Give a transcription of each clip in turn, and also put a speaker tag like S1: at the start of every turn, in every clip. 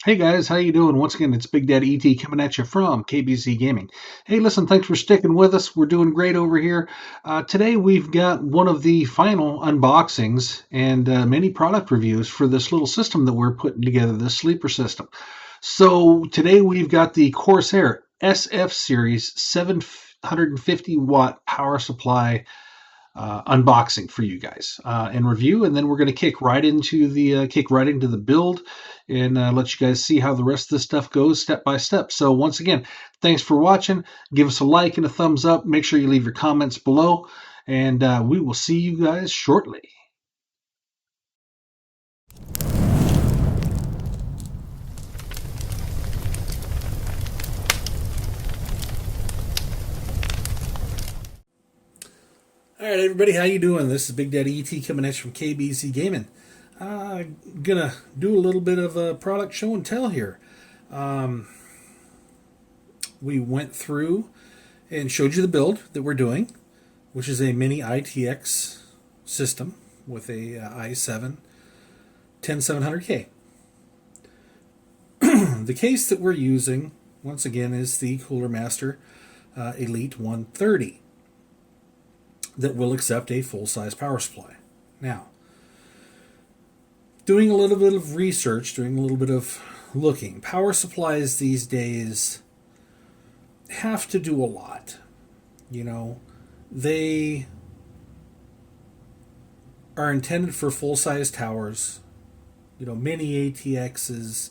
S1: Hey guys, how you doing? Once again, it's Big Daddy ET coming at you from KBC Gaming. Hey, listen, thanks for sticking with us. We're doing great over here. Today we've got one of the final unboxings and many product reviews for this little system that we're putting together, this sleeper system. So today we've got the Corsair SF Series 750 watt power supply unboxing for you guys and review, and then we're going to kick right into the build and let you guys see how the rest of this stuff goes step by step. So once again, thanks for watching. Give us a like and a thumbs up. Make sure you leave your comments below, and we will see you guys shortly. All right, everybody, how you doing? This is Big Daddy ET coming at you from KBC Gaming. Gonna do a little bit of a product show and tell here. We went through and showed you the build that we're doing, which is a mini ITX system with a i7 10700K. The case that we're using, once again, is the Cooler Master Elite 130 that will accept a full-size power supply. Now, doing a little bit of research, doing a little bit of looking, power supplies these days have to do a lot. You know, they are intended for full-size towers, mini ATXs,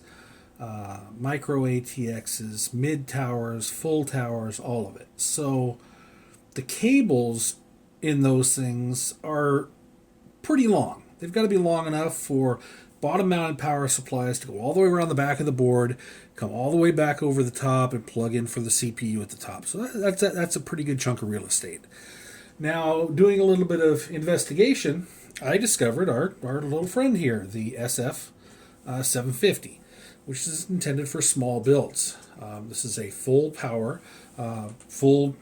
S1: micro ATXs, mid towers, full towers, all of it. So the cables in those things are pretty long. They've got to be long enough for bottom mounted power supplies to go all the way around the back of the board, come all the way back over the top, and plug in for the CPU at the top. So that's a pretty good chunk of real estate. Now, doing a little bit of investigation, I discovered our little friend here, the SF 750, which is intended for small builds. This is a full power, full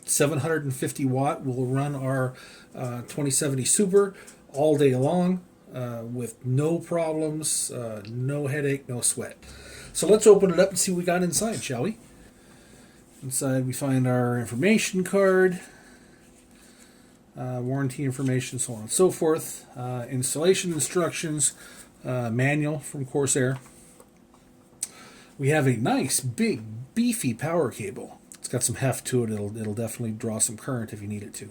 S1: 750 watt. Will run our 2070 Super all day long with no problems, no headache, no sweat. So let's open it up and see what we got inside, shall we? Inside we find our information card, warranty information, so on and so forth, installation instructions, manual from Corsair. We have a nice, big, beefy power cable. It's got some heft to it. It'll definitely draw some current if you need it to.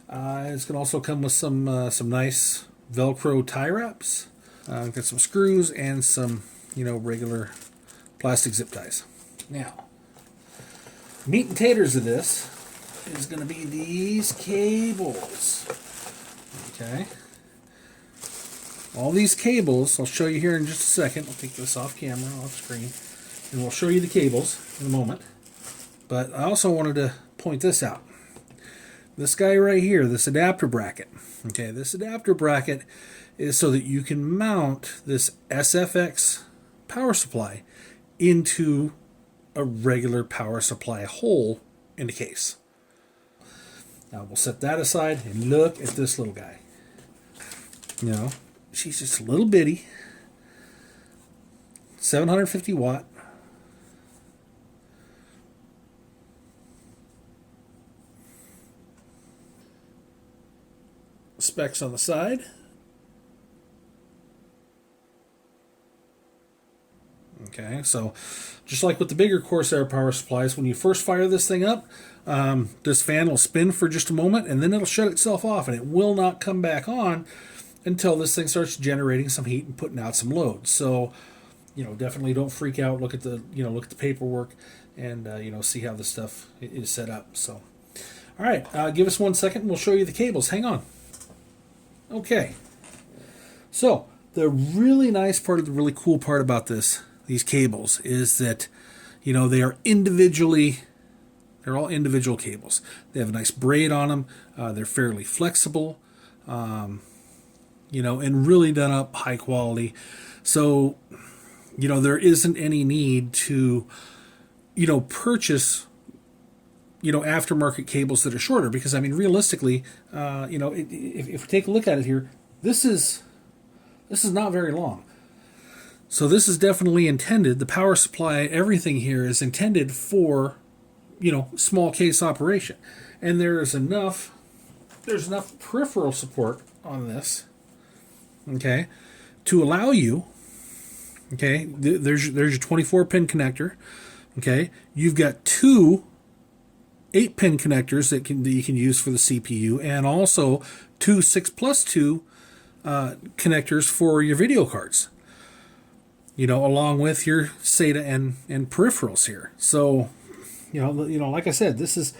S1: It's going to also come with some nice Velcro tie wraps. We've got some screws and some, regular plastic zip ties. Now, meat and taters of this is going to be these cables. Okay. All these cables, I'll show you here in just a second. I'll take this off camera, off screen, and we'll show you the cables in a moment. But I also wanted to point this out. This guy right here, this adapter bracket. Okay, this adapter bracket is so that you can mount this SFX power supply into a regular power supply hole in the case. Now we'll set that aside and look at this little guy. She's just a little bitty, 750 watt. Specs on the side. Okay, so just like with the bigger Corsair power supplies, when you first fire this thing up, this fan will spin for just a moment and then it'll shut itself off and it will not come back on until this thing starts generating some heat and putting out some load. So, definitely don't freak out. Look at the paperwork and see how this stuff is set up. So, all right, give us 1 second and we'll show you the cables. Hang on. Okay. So, the really nice part, the really cool part about these cables is that, they're all individual cables. They have a nice braid on them. They're fairly flexible. And really done up high quality. So, there isn't any need to, purchase, aftermarket cables that are shorter because, realistically, if we take a look at it here, this is not very long. So this is definitely intended, the power supply, everything here is intended for, small case operation. And there's enough peripheral support on this, okay, to allow you, okay, there's your 24 pin connector, okay, you've got two 8-pin connectors that you can use for the CPU, and also two 6+2 connectors for your video cards, along with your SATA and peripherals here. So, like I said, this is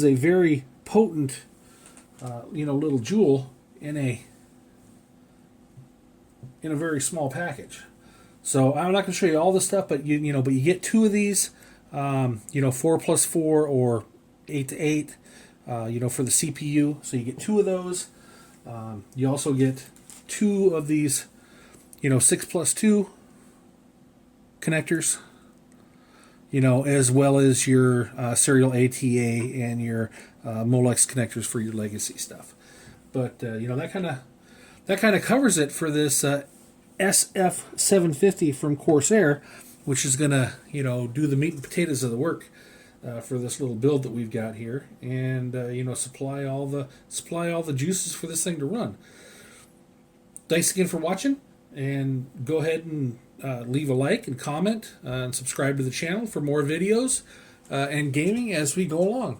S1: a very potent, little jewel in a very small package. So I'm not going to show you all this stuff, but you get two of these, 4+4 or 8-to-8, for the CPU. So you get two of those. You also get two of these, 6+2 connectors, as well as your serial ATA and your Molex connectors for your legacy stuff. But that kind of covers it for this SF750 from Corsair, which is gonna do the meat and potatoes of the work for this little build that we've got here, and supply all the juices for this thing to run. Thanks again for watching, and go ahead and leave a like and comment and subscribe to the channel for more videos and gaming as we go along.